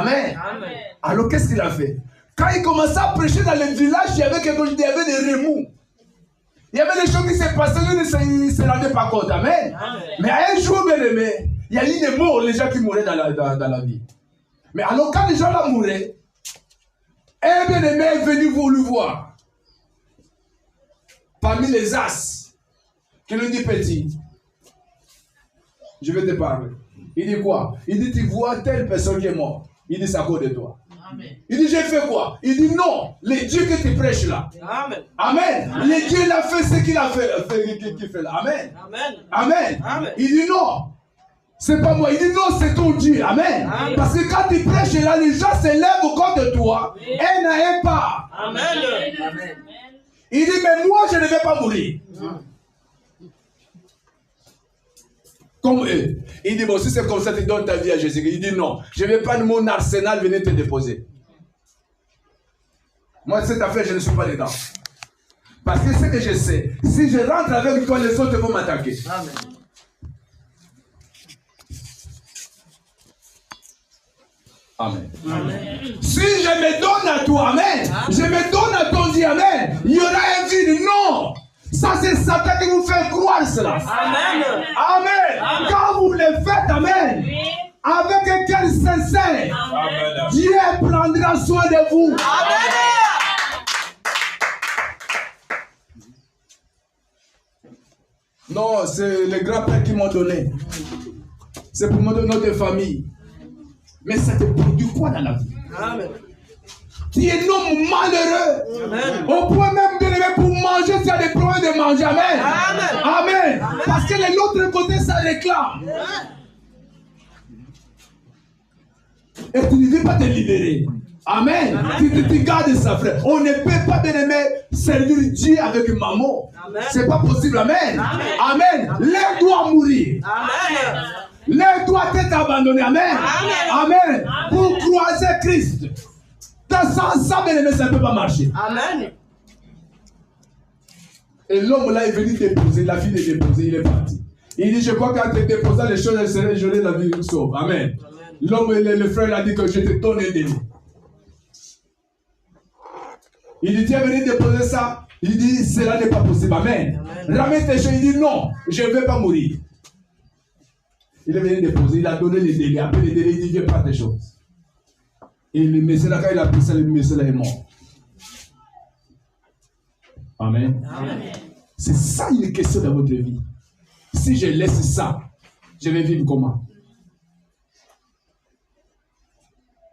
Amen. Alors qu'est-ce qu'il a fait? Quand il commençait à prêcher dans le village, il y avait des remous. Il y avait des choses qui se passaient, lui ne se rendait pas compte. Amen. Mais un jour, bien aimé, il y a eu des morts, les gens qui mouraient dans la vie. Mais alors quand les gens là mouraient, un bien aimé est venu le voir. Parmi les as, qui lui dit petit, je vais te parler. Il dit quoi? Il dit, tu vois telle personne qui est morte. Il dit, c'est à cause de toi. Amen. Il dit, j'ai fait quoi? Il dit, non, le Dieu que tu prêches là. Amen. Amen. Le Dieu, il a fait ce qu'il a fait, qu'il fait là. Amen. Amen. Amen. Amen. Il dit, non, c'est pas moi. Il dit, non, c'est ton Dieu. Amen. Amen. Parce que quand tu prêches là, les gens se lèvent au corps de toi et n'aiment pas. Amen. Amen. Il dit, mais moi, je ne vais pas mourir. Comme eux. Il dit, bon, si c'est comme ça, tu donnes ta vie à Jésus. Il dit, non, je ne vais pas de mon arsenal venir te déposer. Moi, cette affaire, je ne suis pas dedans. Parce que ce que je sais, si je rentre avec toi, les autres vont m'attaquer. Amen. Amen. Amen. Si je me donne à toi, amen, je me donne à ton Dieu, amen, il y aura un vide. Non. Ça, c'est Satan qui vous fait croire cela. Amen. Amen. Amen. Quand vous le faites, amen, avec un cœur sincère, amen, Dieu prendra soin de vous. Amen. Non, c'est les grands-pères qui m'ont donné. C'est pour me donner notre famille. Mais ça te produit quoi dans la vie? Amen. Tu es un homme malheureux. Amen. Au point même de lever pour manger, tu as des problèmes de manger. Amen. Amen. Amen. Amen. Parce que de l'autre côté, ça réclame. Amen. Et tu ne veux pas te libérer. Amen. Tu gardes ça, frère. On ne peut pas, bien aimé, servir Dieu avec maman. C'est pas possible. Amen. Amen. Amen. L'un doit mourir. Amen. L'un doit être abandonné. Amen. Amen. Amen. Pour croiser Christ. Sans ça, bien aimé, ça ne peut pas marcher. Amen. Et l'homme là est venu déposer, la fille est déposée, il est parti. Il dit, je crois qu'en te déposant les choses, elles seraient gelées, la vie sauve. Amen. L'homme, le frère, a dit que je te donne un délai. Il dit, tu es venu déposer ça. Il dit, cela n'est pas possible. Amen. Ramène tes choses. Il dit, non, je ne vais pas mourir. Il est venu déposer, il a donné les délais. Après les délais, il dit, viens prendre tes choses. Et le monsieur là, quand il a pris ça, le monsieur là est mort. Amen. Amen. C'est ça une question dans votre vie. Si je laisse ça, je vais vivre comment?